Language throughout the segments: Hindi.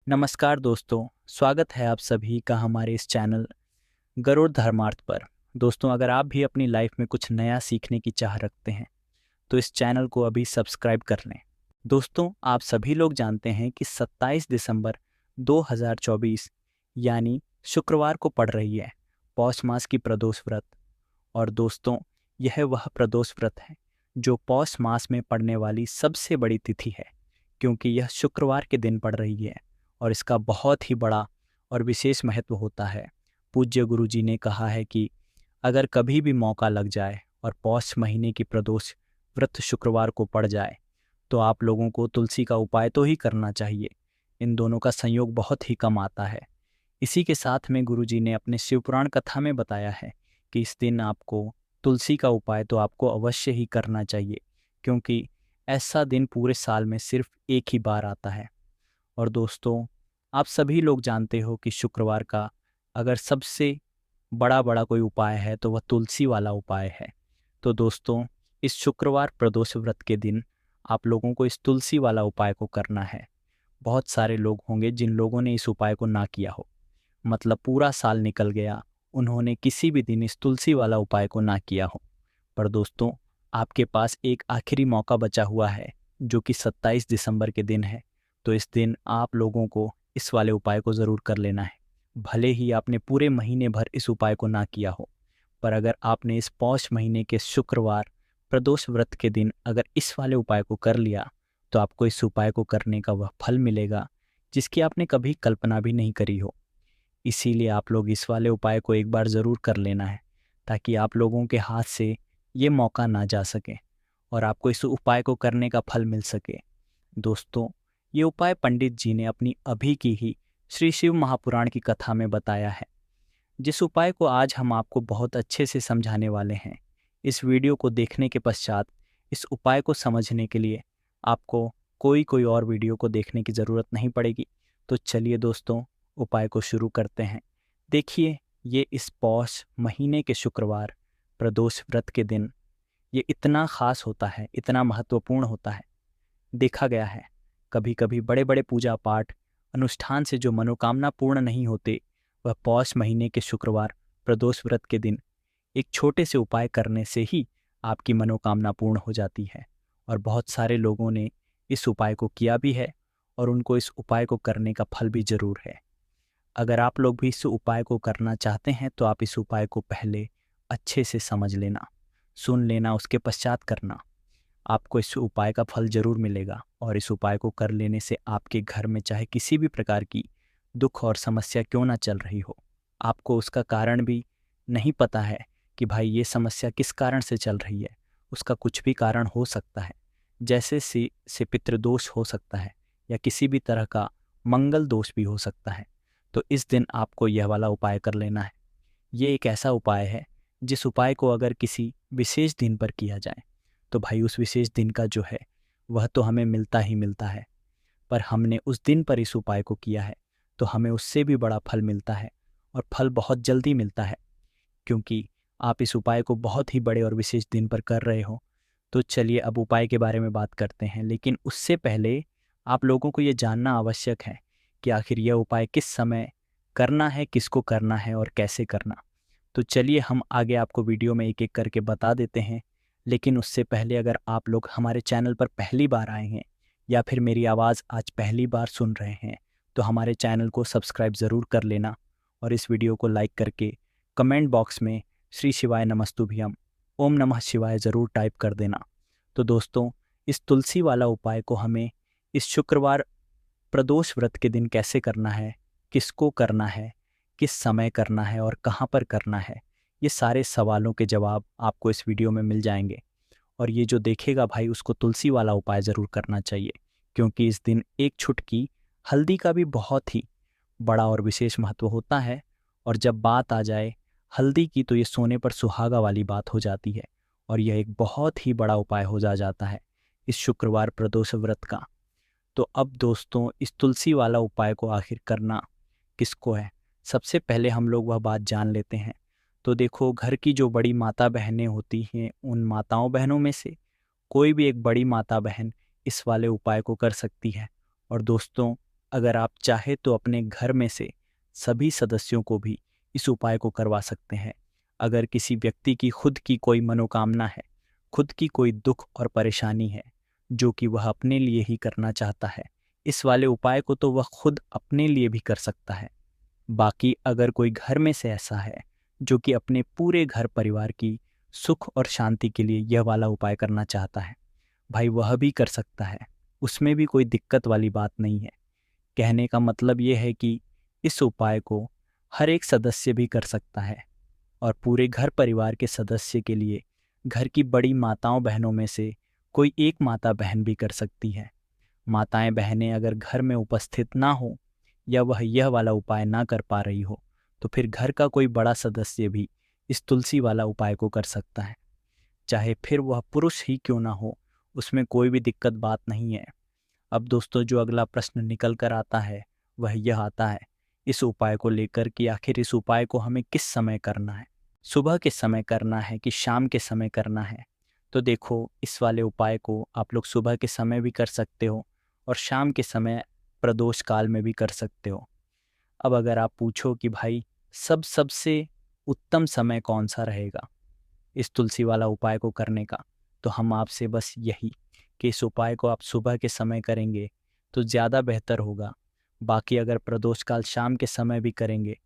नमस्कार दोस्तों, स्वागत है आप सभी का हमारे इस चैनल गरुड़ धर्मार्थ पर। दोस्तों, अगर आप भी अपनी लाइफ में कुछ नया सीखने की चाह रखते हैं तो इस चैनल को अभी सब्सक्राइब कर लें। दोस्तों, आप सभी लोग जानते हैं कि 27 दिसंबर 2024 यानी शुक्रवार को पड़ रही है पौष मास की प्रदोष व्रत। और दोस्तों, यह वह प्रदोष व्रत है जो पौष मास में पड़ने वाली सबसे बड़ी तिथि है, क्योंकि यह शुक्रवार के दिन पड़ रही है और इसका बहुत ही बड़ा और विशेष महत्व होता है। पूज्य गुरु जी ने कहा है कि अगर कभी भी मौका लग जाए और पौष महीने की प्रदोष व्रत शुक्रवार को पड़ जाए तो आप लोगों को तुलसी का उपाय तो ही करना चाहिए। इन दोनों का संयोग बहुत ही कम आता है। इसी के साथ में गुरु जी ने अपने शिवपुराण कथा में बताया है कि इस दिन आपको तुलसी का उपाय तो आपको अवश्य ही करना चाहिए, क्योंकि ऐसा दिन पूरे साल में सिर्फ एक ही बार आता है। और दोस्तों, आप सभी लोग जानते हो कि शुक्रवार का अगर सबसे बड़ा कोई उपाय है तो वह तुलसी वाला उपाय है। तो दोस्तों, इस शुक्रवार प्रदोष व्रत के दिन आप लोगों को इस तुलसी वाला उपाय को करना है। बहुत सारे लोग होंगे जिन लोगों ने इस उपाय को ना किया हो, मतलब पूरा साल निकल गया, उन्होंने किसी भी दिन इस तुलसी वाला उपाय को ना किया हो। पर दोस्तों, आपके पास एक आखिरी मौका बचा हुआ है जो कि 27 दिसंबर के दिन है। तो इस दिन आप लोगों को इस वाले उपाय को ज़रूर कर लेना है। भले ही आपने पूरे महीने भर इस उपाय को ना किया हो, पर अगर आपने इस पौष महीने के शुक्रवार प्रदोष व्रत के दिन अगर इस वाले उपाय को कर लिया तो आपको इस उपाय को करने का वह फल मिलेगा जिसकी आपने कभी कल्पना भी नहीं करी हो। इसीलिए आप लोग इस वाले उपाय को एक बार ज़रूर कर लेना है, ताकि आप लोगों के हाथ से ये मौका ना जा सके और आपको इस उपाय को करने का फल मिल सके। दोस्तों, ये उपाय पंडित जी ने अपनी अभी की ही श्री शिव महापुराण की कथा में बताया है, जिस उपाय को आज हम आपको बहुत अच्छे से समझाने वाले हैं। इस वीडियो को देखने के पश्चात इस उपाय को समझने के लिए आपको कोई और वीडियो को देखने की ज़रूरत नहीं पड़ेगी। तो चलिए दोस्तों, उपाय को शुरू करते हैं। देखिए, ये इस पौष महीने के शुक्रवार प्रदोष व्रत के दिन ये इतना ख़ास होता है, इतना महत्वपूर्ण होता है। देखा गया है कभी कभी बड़े बड़े पूजा पाठ अनुष्ठान से जो मनोकामना पूर्ण नहीं होते, वह पौष महीने के शुक्रवार प्रदोष व्रत के दिन एक छोटे से उपाय करने से ही आपकी मनोकामना पूर्ण हो जाती है। और बहुत सारे लोगों ने इस उपाय को किया भी है और उनको इस उपाय को करने का फल भी ज़रूर है। अगर आप लोग भी इस उपाय को करना चाहते हैं तो आप इस उपाय को पहले अच्छे से समझ लेना, सुन लेना, उसके पश्चात करना। आपको इस उपाय का फल ज़रूर मिलेगा और इस उपाय को कर लेने से आपके घर में चाहे किसी भी प्रकार की दुख और समस्या क्यों ना चल रही हो, आपको उसका कारण भी नहीं पता है कि भाई ये समस्या किस कारण से चल रही है। उसका कुछ भी कारण हो सकता है, जैसे से पितृदोष हो सकता है या किसी भी तरह का मंगल दोष भी हो सकता है। तो इस दिन आपको यह वाला उपाय कर लेना है। ये एक ऐसा उपाय है जिस उपाय को अगर किसी विशेष दिन पर किया जाए तो भाई उस विशेष दिन का जो है वह तो हमें मिलता ही मिलता है, पर हमने उस दिन पर इस उपाय को किया है तो हमें उससे भी बड़ा फल मिलता है और फल बहुत जल्दी मिलता है, क्योंकि आप इस उपाय को बहुत ही बड़े और विशेष दिन पर कर रहे हो। तो चलिए अब उपाय के बारे में बात करते हैं, लेकिन उससे पहले आप लोगों को ये जानना आवश्यक है कि आखिर यह उपाय किस समय करना है, किसको करना है और कैसे करना। तो चलिए हम आगे आपको वीडियो में एक एक करके बता देते हैं। लेकिन उससे पहले अगर आप लोग हमारे चैनल पर पहली बार आए हैं या फिर मेरी आवाज़ आज पहली बार सुन रहे हैं तो हमारे चैनल को सब्सक्राइब ज़रूर कर लेना और इस वीडियो को लाइक करके कमेंट बॉक्स में श्री शिवाय नमस्तुभ्यम ओम नमः शिवाय ज़रूर टाइप कर देना। तो दोस्तों, इस तुलसी वाला उपाय को हमें इस शुक्रवार प्रदोष व्रत के दिन कैसे करना है, किसको करना है, किस समय करना है और कहाँ पर करना है, ये सारे सवालों के जवाब आपको इस वीडियो में मिल जाएंगे। और ये जो देखेगा भाई उसको तुलसी वाला उपाय ज़रूर करना चाहिए, क्योंकि इस दिन एक छुटकी हल्दी का भी बहुत ही बड़ा और विशेष महत्व होता है। और जब बात आ जाए हल्दी की तो ये सोने पर सुहागा वाली बात हो जाती है और यह एक बहुत ही बड़ा उपाय हो जाता है इस शुक्रवार प्रदोष व्रत का। तो अब दोस्तों, इस तुलसी वाला उपाय को आखिर करना किसको है, सबसे पहले हम लोग वह बात जान लेते हैं। तो देखो, घर की जो बड़ी माता बहनें होती हैं, उन माताओं बहनों में से कोई भी एक बड़ी माता बहन इस वाले उपाय को कर सकती है। और दोस्तों, अगर आप चाहे तो अपने घर में से सभी सदस्यों को भी इस उपाय को करवा सकते हैं। अगर किसी व्यक्ति की खुद की कोई मनोकामना है, खुद की कोई दुख और परेशानी है जो कि वह अपने लिए ही करना चाहता है, इस वाले उपाय को तो वह खुद अपने लिए भी कर सकता है। बाकी अगर कोई घर में से ऐसा है जो कि अपने पूरे घर परिवार की सुख और शांति के लिए यह वाला उपाय करना चाहता है, भाई वह भी कर सकता है। उसमें भी कोई दिक्कत वाली बात नहीं है। कहने का मतलब ये है कि इस उपाय को हर एक सदस्य भी कर सकता है और पूरे घर परिवार के सदस्य के लिए घर की बड़ी माताओं बहनों में से कोई एक माता बहन भी कर सकती है। माताएं बहनें अगर घर में उपस्थित ना हो या वह यह वाला उपाय ना कर पा रही हो तो फिर घर का कोई बड़ा सदस्य भी इस तुलसी वाला उपाय को कर सकता है, चाहे फिर वह पुरुष ही क्यों ना हो। उसमें कोई भी दिक्कत बात नहीं है। अब दोस्तों, जो अगला प्रश्न निकल कर आता है वह यह आता है इस उपाय को लेकर कि आखिर इस उपाय को हमें किस समय करना है, सुबह के समय करना है कि शाम के समय करना है। तो देखो, इस वाले उपाय को आप लोग सुबह के समय भी कर सकते हो और शाम के समय प्रदोष काल में भी कर सकते हो। अब अगर आप पूछो कि भाई सबसे उत्तम समय कौन सा रहेगा इस तुलसी वाला उपाय को करने का, तो हम आपसे बस यही कि इस उपाय को आप सुबह के समय करेंगे तो ज़्यादा बेहतर होगा। बाकी अगर प्रदोष काल शाम के समय भी करेंगे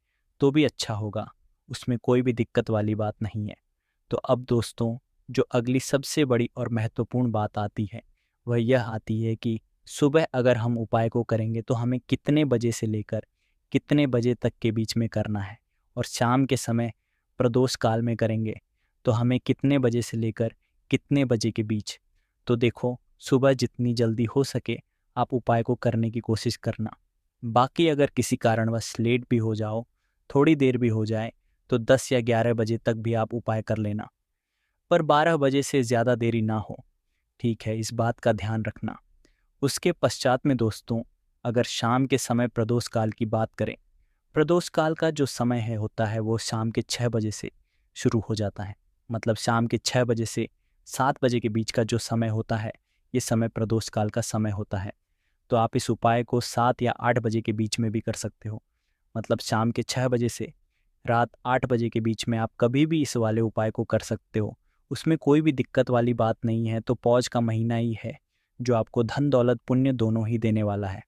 तो भी अच्छा होगा, उसमें कोई भी दिक्कत वाली बात नहीं है। तो अब दोस्तों, जो अगली सबसे बड़ी और महत्वपूर्ण बात आती है वह यह आती है कि सुबह अगर हम उपाय को करेंगे तो हमें कितने बजे से लेकर कितने बजे तक के बीच में करना है, और शाम के समय प्रदोष काल में करेंगे तो हमें कितने बजे से लेकर कितने बजे के बीच। तो देखो, सुबह जितनी जल्दी हो सके आप उपाय को करने की कोशिश करना। बाकी अगर किसी कारणवश लेट भी हो जाओ, थोड़ी देर भी हो जाए, तो 10 या 11 बजे तक भी आप उपाय कर लेना, पर 12 बजे से ज़्यादा देरी ना हो। ठीक है, इस बात का ध्यान रखना। उसके पश्चात में दोस्तों, अगर शाम के समय प्रदोष काल की बात करें, प्रदोष काल का जो समय है होता है वो शाम के 6 बजे से शुरू हो जाता है। मतलब शाम के 6 बजे से 7 बजे के बीच का जो समय होता है, ये समय प्रदोष काल का समय होता है। तो आप इस उपाय को 7 या 8 बजे के बीच में भी कर सकते हो। मतलब शाम के 6 बजे से रात 8 बजे के बीच में आप कभी भी इस वाले उपाय को कर सकते हो। उसमें कोई भी दिक्कत वाली बात नहीं है। तो पौष का महीना ही है जो आपको धन दौलत पुण्य दोनों ही देने वाला है।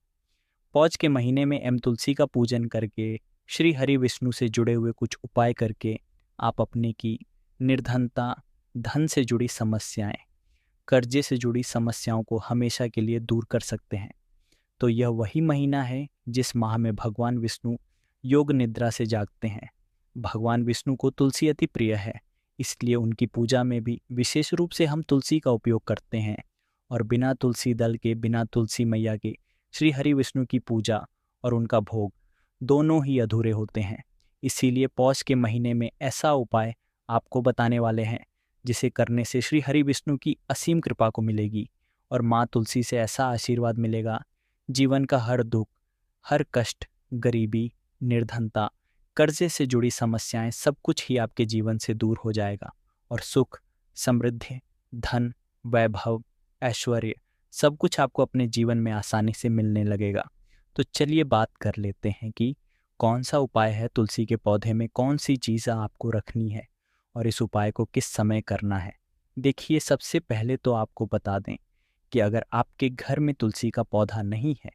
पौष के महीने में एम तुलसी का पूजन करके, श्री हरि विष्णु से जुड़े हुए कुछ उपाय करके आप अपने की निर्धनता, धन से जुड़ी समस्याएं, कर्जे से जुड़ी समस्याओं को हमेशा के लिए दूर कर सकते हैं। तो यह वही महीना है जिस माह में भगवान विष्णु योग निद्रा से जागते हैं। भगवान विष्णु को तुलसी अति प्रिय है, इसलिए उनकी पूजा में भी विशेष रूप से हम तुलसी का उपयोग करते हैं। और बिना तुलसी दल के, बिना तुलसी मैया के श्री हरि विष्णु की पूजा और उनका भोग दोनों ही अधूरे होते हैं। इसीलिए पौष के महीने में ऐसा उपाय आपको बताने वाले हैं जिसे करने से श्री हरि विष्णु की असीम कृपा को मिलेगी और माँ तुलसी से ऐसा आशीर्वाद मिलेगा, जीवन का हर दुख, हर कष्ट, गरीबी, निर्धनता, कर्जे से जुड़ी समस्याएं सब कुछ ही आपके जीवन से दूर हो जाएगा और सुख, समृद्धि, धन, वैभव, ऐश्वर्य सब कुछ आपको अपने जीवन में आसानी से मिलने लगेगा। तो चलिए बात कर लेते हैं कि कौन सा उपाय है, तुलसी के पौधे में कौन सी चीज़ आपको रखनी है और इस उपाय को किस समय करना है। देखिए, सबसे पहले तो आपको बता दें कि अगर आपके घर में तुलसी का पौधा नहीं है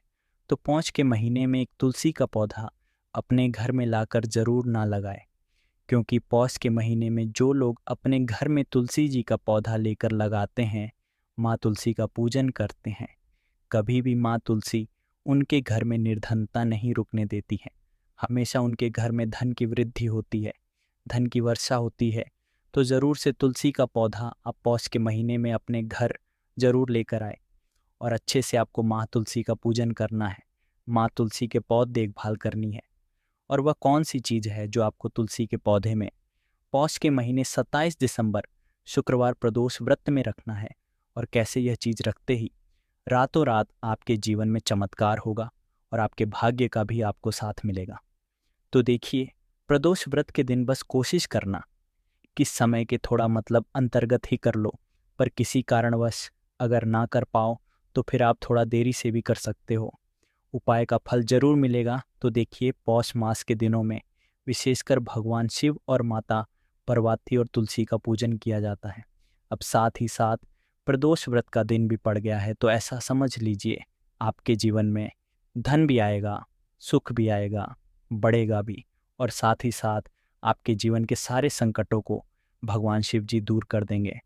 तो पौष के महीने में एक तुलसी का पौधा अपने घर में लाकर ज़रूर ना लगाए, क्योंकि पौष के महीने में जो लोग अपने घर में तुलसी जी का पौधा लेकर लगाते हैं, माँ तुलसी का पूजन करते हैं, कभी भी माँ तुलसी उनके घर में निर्धनता नहीं रुकने देती है। हमेशा उनके घर में धन की वृद्धि होती है, धन की वर्षा होती है। तो ज़रूर से तुलसी का पौधा आप पौष के महीने में अपने घर ज़रूर लेकर आए और अच्छे से आपको माँ तुलसी का पूजन करना है, माँ तुलसी के पौध देखभाल करनी है। और वह कौन सी चीज़ है जो आपको तुलसी के पौधे में पौष के महीने 27 दिसंबर शुक्रवार प्रदोष व्रत में रखना है। और कैसे यह चीज़ रखते ही रातों रात आपके जीवन में चमत्कार होगा और आपके भाग्य का भी आपको साथ मिलेगा। तो देखिए, प्रदोष व्रत के दिन बस कोशिश करना कि समय के थोड़ा मतलब अंतर्गत ही कर लो, पर किसी कारणवश अगर ना कर पाओ तो फिर आप थोड़ा देरी से भी कर सकते हो। उपाय का फल जरूर मिलेगा। तो देखिए, पौष मास के दिनों में विशेषकर भगवान शिव और माता पार्वती और तुलसी का पूजन किया जाता है। अब साथ ही साथ प्रदोष व्रत का दिन भी पड़ गया है, तो ऐसा समझ लीजिए आपके जीवन में धन भी आएगा, सुख भी आएगा, बढ़ेगा भी, और साथ ही साथ आपके जीवन के सारे संकटों को भगवान शिव जी दूर कर देंगे।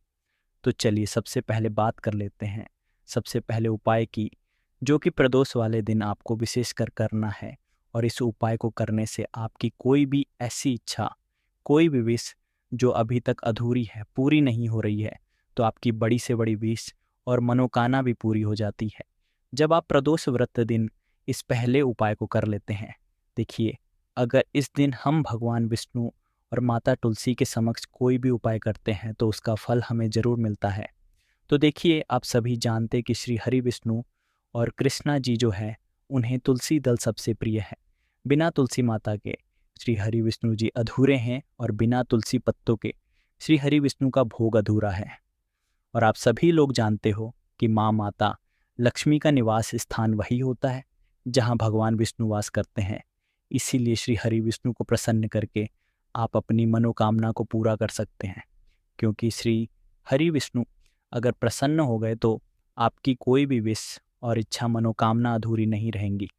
तो चलिए सबसे पहले बात कर लेते हैं सबसे पहले उपाय की, जो कि प्रदोष वाले दिन आपको विशेषकर करना है। और इस उपाय को करने से आपकी कोई भी ऐसी इच्छा, कोई भी विश जो अभी तक अधूरी है, पूरी नहीं हो रही है, तो आपकी बड़ी से बड़ी विश और मनोकामना भी पूरी हो जाती है जब आप प्रदोष व्रत दिन इस पहले उपाय को कर लेते हैं। देखिए, अगर इस दिन हम भगवान विष्णु और माता तुलसी के समक्ष कोई भी उपाय करते हैं तो उसका फल हमें जरूर मिलता है। तो देखिए, आप सभी जानते कि श्री हरि विष्णु और कृष्णा जी जो है, उन्हें तुलसी दल सबसे प्रिय है। बिना तुलसी माता के श्री हरि विष्णु जी अधूरे हैं, और बिना तुलसी पत्तों के श्री हरि विष्णु का भोग अधूरा है। और आप सभी लोग जानते हो कि माँ माता लक्ष्मी का निवास स्थान वही होता है जहाँ भगवान विष्णु वास करते हैं। इसीलिए श्री हरि विष्णु को प्रसन्न करके आप अपनी मनोकामना को पूरा कर सकते हैं, क्योंकि श्री हरि विष्णु अगर प्रसन्न हो गए तो आपकी कोई भी विश और इच्छा, मनोकामना अधूरी नहीं रहेंगी।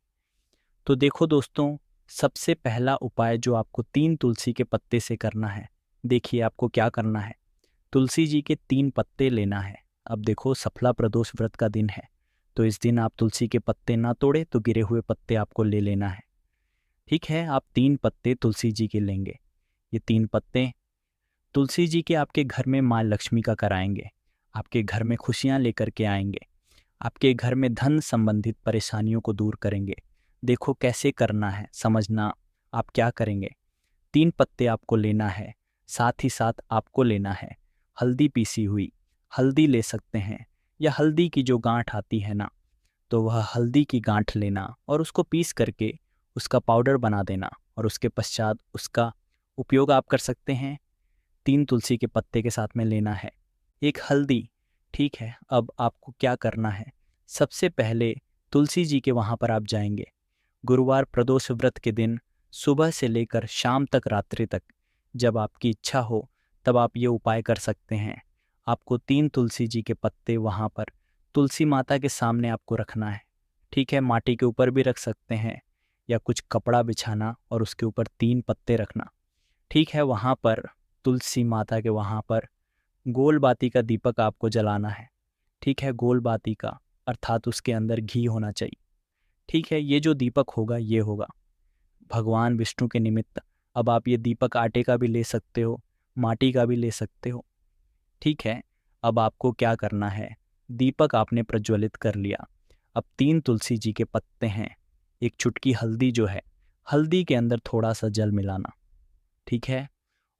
तो देखो दोस्तों, सबसे पहला उपाय जो आपको 3 तुलसी के पत्ते से करना है। देखिए, आपको क्या करना है, तुलसी जी के 3 पत्ते लेना है। अब देखो, सफला प्रदोष व्रत का दिन है, तो इस दिन आप तुलसी के पत्ते ना तोड़े, तो गिरे हुए पत्ते आपको ले लेना है। ठीक है, आप 3 पत्ते तुलसी जी के लेंगे। ये 3 पत्ते तुलसी जी के आपके घर में माँ लक्ष्मी का कराएंगे, आपके घर में खुशियाँ लेकर के आएंगे, आपके घर में धन संबंधित परेशानियों को दूर करेंगे। देखो कैसे करना है, समझना। आप क्या करेंगे, 3 पत्ते आपको लेना है, साथ ही साथ आपको लेना है हल्दी पीसी हुई। हल्दी ले सकते हैं, या हल्दी की जो गांठ आती है ना, तो वह हल्दी की गांठ लेना और उसको पीस करके उसका पाउडर बना देना, और उसके पश्चात उसका उपयोग आप कर सकते हैं। 3 तुलसी के पत्ते के साथ में लेना है, एक हल्दी। ठीक है, अब आपको क्या करना है, सबसे पहले तुलसी जी के वहाँ पर आप जाएंगे। गुरुवार प्रदोष व्रत के दिन सुबह से लेकर शाम तक, रात्रि तक, जब आपकी इच्छा हो तब आप ये उपाय कर सकते हैं। आपको 3 तुलसी जी के पत्ते वहाँ पर तुलसी माता के सामने आपको रखना है। ठीक है, माटी के ऊपर भी रख सकते हैं, या कुछ कपड़ा बिछाना और उसके ऊपर 3 पत्ते रखना। ठीक है, वहाँ पर तुलसी माता के वहाँ पर गोल बाती का दीपक आपको जलाना है। ठीक है, गोल बाती का, अर्थात उसके अंदर घी होना चाहिए। ठीक है, ये जो दीपक होगा ये होगा भगवान विष्णु के निमित्त। अब आप ये दीपक आटे का भी ले सकते हो, माटी का भी ले सकते हो। ठीक है, अब आपको क्या करना है, दीपक आपने प्रज्वलित कर लिया। अब 3 तुलसी जी के पत्ते हैं, एक चुटकी हल्दी जो है, हल्दी के अंदर थोड़ा सा जल मिलाना। ठीक है,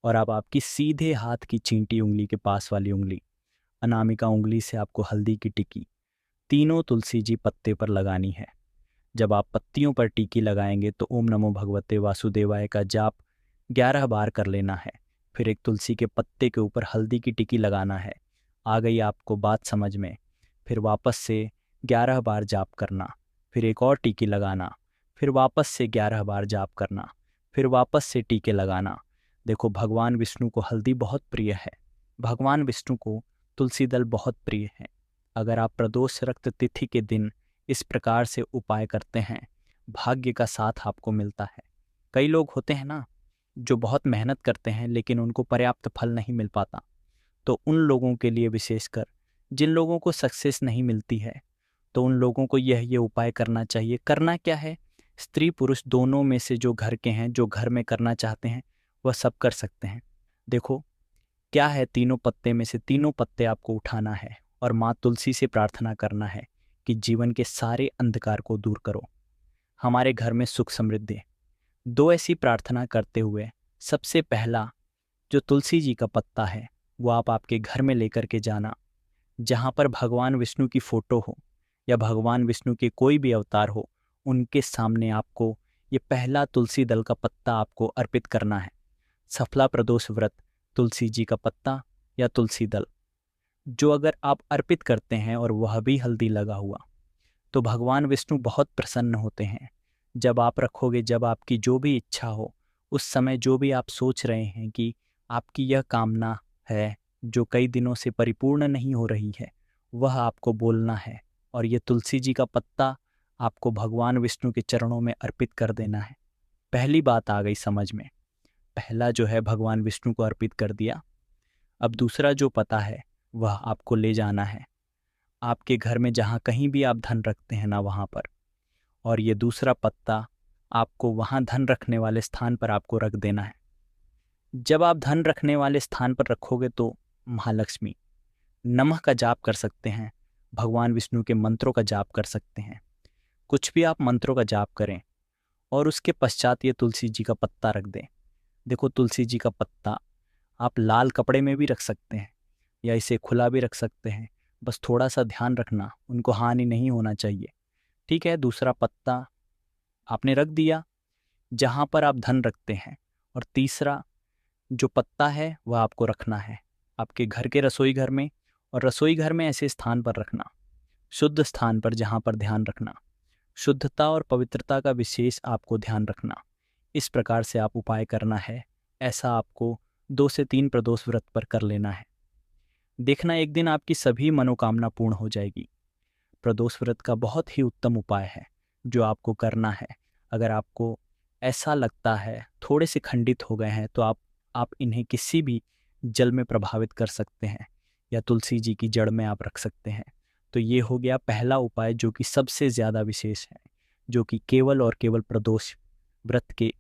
और अब आपकी सीधे हाथ की चींटी उंगली के पास वाली उंगली, अनामिका उंगली से आपको हल्दी की टिक्की तीनों तुलसी जी पत्ते पर लगानी है। जब आप पत्तियों पर टिक्की लगाएंगे तो ओम नमो भगवते वासुदेवाय का जाप 11 बार कर लेना है। फिर एक तुलसी के पत्ते के ऊपर हल्दी की टिक्की लगाना है। आ गई आपको बात समझ में। फिर वापस से 11 बार जाप करना, फिर एक और टिक्की लगाना, फिर वापस से 11 बार जाप करना, फिर वापस से टीके लगाना। देखो, भगवान विष्णु को हल्दी बहुत प्रिय है, भगवान विष्णु को तुलसी दल बहुत प्रिय है। अगर आप प्रदोष रक्त तिथि के दिन इस प्रकार से उपाय करते हैं, भाग्य का साथ आपको मिलता है। कई लोग होते हैं ना, जो बहुत मेहनत करते हैं लेकिन उनको पर्याप्त फल नहीं मिल पाता। तो उन लोगों के लिए, विशेषकर जिन लोगों को सक्सेस नहीं मिलती है, तो उन लोगों को ये उपाय करना चाहिए। करना क्या है, स्त्री पुरुष दोनों में से जो घर के हैं, जो घर में करना चाहते हैं, वह सब कर सकते हैं। देखो क्या है, तीनों पत्ते में से तीनों पत्ते आपको उठाना है और माँ तुलसी से प्रार्थना करना है कि जीवन के सारे अंधकार को दूर करो, हमारे घर में सुख समृद्धि। 2 ऐसी प्रार्थना करते हुए, सबसे पहला जो तुलसी जी का पत्ता है वो आप आपके घर में लेकर के जाना, जहाँ पर भगवान विष्णु की फोटो हो या भगवान विष्णु के कोई भी अवतार हो, उनके सामने आपको ये पहला तुलसी दल का पत्ता आपको अर्पित करना है। सफला प्रदोष व्रत तुलसी जी का पत्ता या तुलसी दल जो अगर आप अर्पित करते हैं और वह भी हल्दी लगा हुआ, तो भगवान विष्णु बहुत प्रसन्न होते हैं। जब आप रखोगे, जब आपकी जो भी इच्छा हो, उस समय जो भी आप सोच रहे हैं कि आपकी यह कामना है जो कई दिनों से परिपूर्ण नहीं हो रही है, वह आपको बोलना है और ये तुलसी जी का पत्ता आपको भगवान विष्णु के चरणों में अर्पित कर देना है। पहली बात आ गई समझ में। पहला जो है भगवान विष्णु को अर्पित कर दिया। अब दूसरा जो पता है वह आपको ले जाना है आपके घर में, जहाँ कहीं भी आप धन रखते हैं ना वहाँ पर। और ये दूसरा पत्ता आपको वहाँ धन रखने वाले स्थान पर आपको रख देना है। जब आप धन रखने वाले स्थान पर रखोगे तो महालक्ष्मी नमः का जाप कर सकते हैं, भगवान विष्णु के मंत्रों का जाप कर सकते हैं। कुछ भी आप मंत्रों का जाप करें और उसके पश्चात ये तुलसी जी का पत्ता रख दें। देखो, तुलसी जी का पत्ता आप लाल कपड़े में भी रख सकते हैं या इसे खुला भी रख सकते हैं। बस थोड़ा सा ध्यान रखना, उनको हानि नहीं होना चाहिए। ठीक है, दूसरा पत्ता आपने रख दिया जहाँ पर आप धन रखते हैं। और तीसरा जो पत्ता है वह आपको रखना है आपके घर के रसोई घर में। और रसोई घर में ऐसे स्थान पर रखना, शुद्ध स्थान पर, जहाँ पर ध्यान रखना, शुद्धता और पवित्रता का विशेष आपको ध्यान रखना। इस प्रकार से आप उपाय करना है। ऐसा आपको 2 से 3 प्रदोष व्रत पर कर लेना है। देखना, एक दिन आपकी सभी मनोकामना पूर्ण हो जाएगी। प्रदोष व्रत का बहुत ही उत्तम उपाय है जो आपको करना है। अगर आपको ऐसा लगता है थोड़े से खंडित हो गए हैं तो आप इन्हें किसी भी जल में प्रभावित कर सकते हैं या तुलसी जी की जड़ में आप रख सकते हैं। तो ये हो गया पहला उपाय जो कि सबसे ज़्यादा विशेष है, जो कि केवल और केवल प्रदोष व्रत के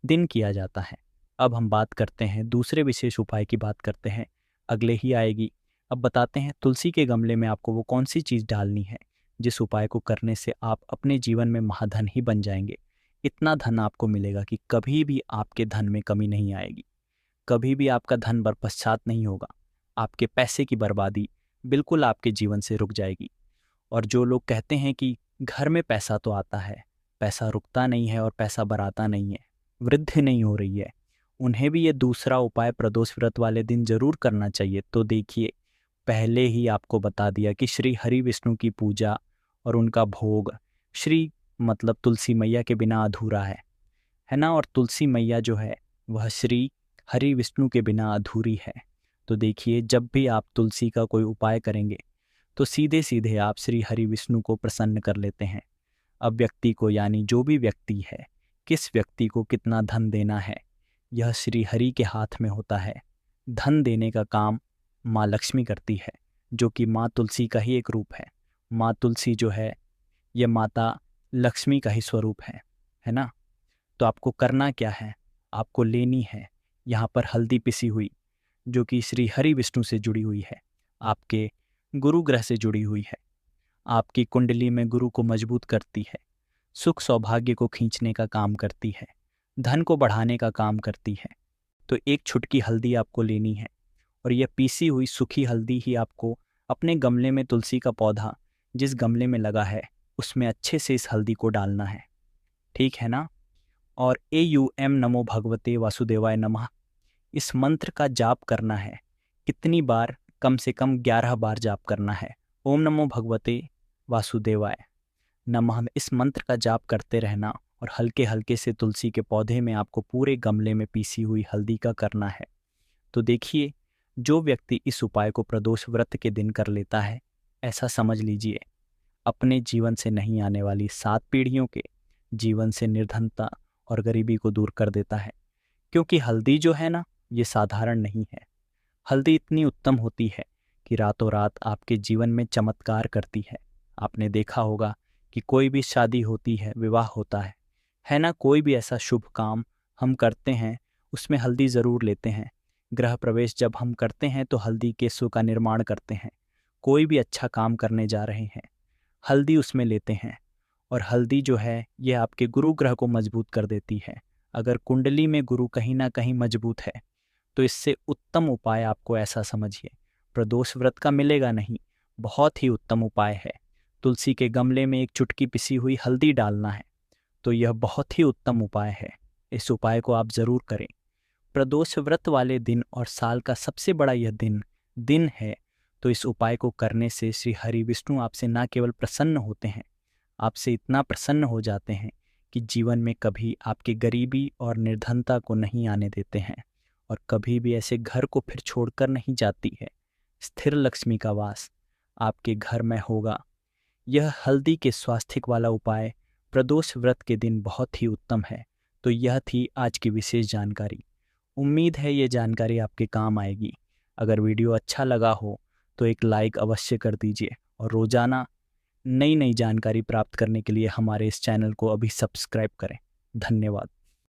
दिन किया जाता है। अब हम बात करते हैं दूसरे विशेष उपाय की बात करते हैं, अगले ही आएगी। अब बताते हैं तुलसी के गमले में आपको वो कौन सी चीज़ डालनी है जिस उपाय को करने से आप अपने जीवन में महाधन ही बन जाएंगे। इतना धन आपको मिलेगा कि कभी भी आपके धन में कमी नहीं आएगी, कभी भी आपका धन बरपश्चात नहीं होगा। आपके पैसे की बर्बादी बिल्कुल आपके जीवन से रुक जाएगी। और जो लोग कहते हैं कि घर में पैसा तो आता है, पैसा रुकता नहीं है और पैसा बराता नहीं है, वृद्धि नहीं हो रही है, उन्हें भी ये दूसरा उपाय प्रदोष व्रत वाले दिन जरूर करना चाहिए। तो देखिए, पहले ही आपको बता दिया कि श्री हरि विष्णु की पूजा और उनका भोग श्री मतलब तुलसी मैया के बिना अधूरा है ना। और तुलसी मैया जो है वह श्री हरि विष्णु के बिना अधूरी है। तो देखिए, जब भी आप तुलसी का कोई उपाय करेंगे तो सीधे सीधे आप श्री हरि विष्णु को प्रसन्न कर लेते हैं। अब व्यक्ति को, यानी जो भी व्यक्ति है, किस व्यक्ति को कितना धन देना है, यह श्री हरि के हाथ में होता है। धन देने का काम माँ लक्ष्मी करती है, जो कि माँ तुलसी का ही एक रूप है। माँ तुलसी जो है यह माता लक्ष्मी का ही स्वरूप है ना। तो आपको करना क्या है, आपको लेनी है यहाँ पर हल्दी पिसी हुई, जो कि श्री हरि विष्णु से जुड़ी हुई है, आपके गुरु ग्रह से जुड़ी हुई है, आपकी कुंडली में गुरु को मजबूत करती है, सुख सौभाग्य को खींचने का काम करती है, धन को बढ़ाने का काम करती है। तो एक छुटकी हल्दी आपको लेनी है और यह पीसी हुई सूखी हल्दी ही आपको अपने गमले में, तुलसी का पौधा जिस गमले में लगा है उसमें अच्छे से इस हल्दी को डालना है। ठीक है ना। और AUM नमो भगवते वासुदेवाय नमः, इस मंत्र का जाप करना है। कितनी बार? कम से कम 11 बार जाप करना है। ओम नमो भगवते वासुदेवाय नमः, इस मंत्र का जाप करते रहना। और हल्के हल्के से तुलसी के पौधे में आपको पूरे गमले में पीसी हुई हल्दी का करना है। तो देखिए, जो व्यक्ति इस उपाय को प्रदोष व्रत के दिन कर लेता है, ऐसा समझ लीजिए अपने जीवन से नहीं आने वाली 7 पीढ़ियों के जीवन से निर्धनता और गरीबी को दूर कर देता है। क्योंकि हल्दी जो है ना, ये साधारण नहीं है। हल्दी इतनी उत्तम होती है कि रातों रात आपके जीवन में चमत्कार करती है। आपने देखा होगा कि कोई भी शादी होती है, विवाह होता है ना, कोई भी ऐसा शुभ काम हम करते हैं उसमें हल्दी ज़रूर लेते हैं। गृह प्रवेश जब हम करते हैं तो हल्दी केसों का निर्माण करते हैं। कोई भी अच्छा काम करने जा रहे हैं, हल्दी उसमें लेते हैं। और हल्दी जो है ये आपके गुरु ग्रह को मजबूत कर देती है। अगर कुंडली में गुरु कहीं ना कहीं मजबूत है तो इससे उत्तम उपाय आपको ऐसा समझिए प्रदोष व्रत का मिलेगा नहीं। बहुत ही उत्तम उपाय है। तुलसी के गमले में एक चुटकी पिसी हुई हल्दी डालना है। तो यह बहुत ही उत्तम उपाय है। इस उपाय को आप ज़रूर करें। प्रदोष व्रत वाले दिन और साल का सबसे बड़ा यह दिन है। तो इस उपाय को करने से श्री हरि विष्णु आपसे न केवल प्रसन्न होते हैं आपसे इतना प्रसन्न हो जाते हैं कि जीवन में कभी आपके गरीबी और निर्धनता को नहीं आने देते हैं और कभी भी ऐसे घर को फिर छोड़कर नहीं जाती है। स्थिर लक्ष्मी का वास आपके घर में होगा। यह हल्दी के स्वास्थ्य वाला उपाय प्रदोष व्रत के दिन बहुत ही उत्तम है। तो यह थी आज की विशेष जानकारी। उम्मीद है ये जानकारी आपके काम आएगी। अगर वीडियो अच्छा लगा हो तो एक लाइक अवश्य कर दीजिए और रोज़ाना नई नई जानकारी प्राप्त करने के लिए हमारे इस चैनल को अभी सब्सक्राइब करें। धन्यवाद।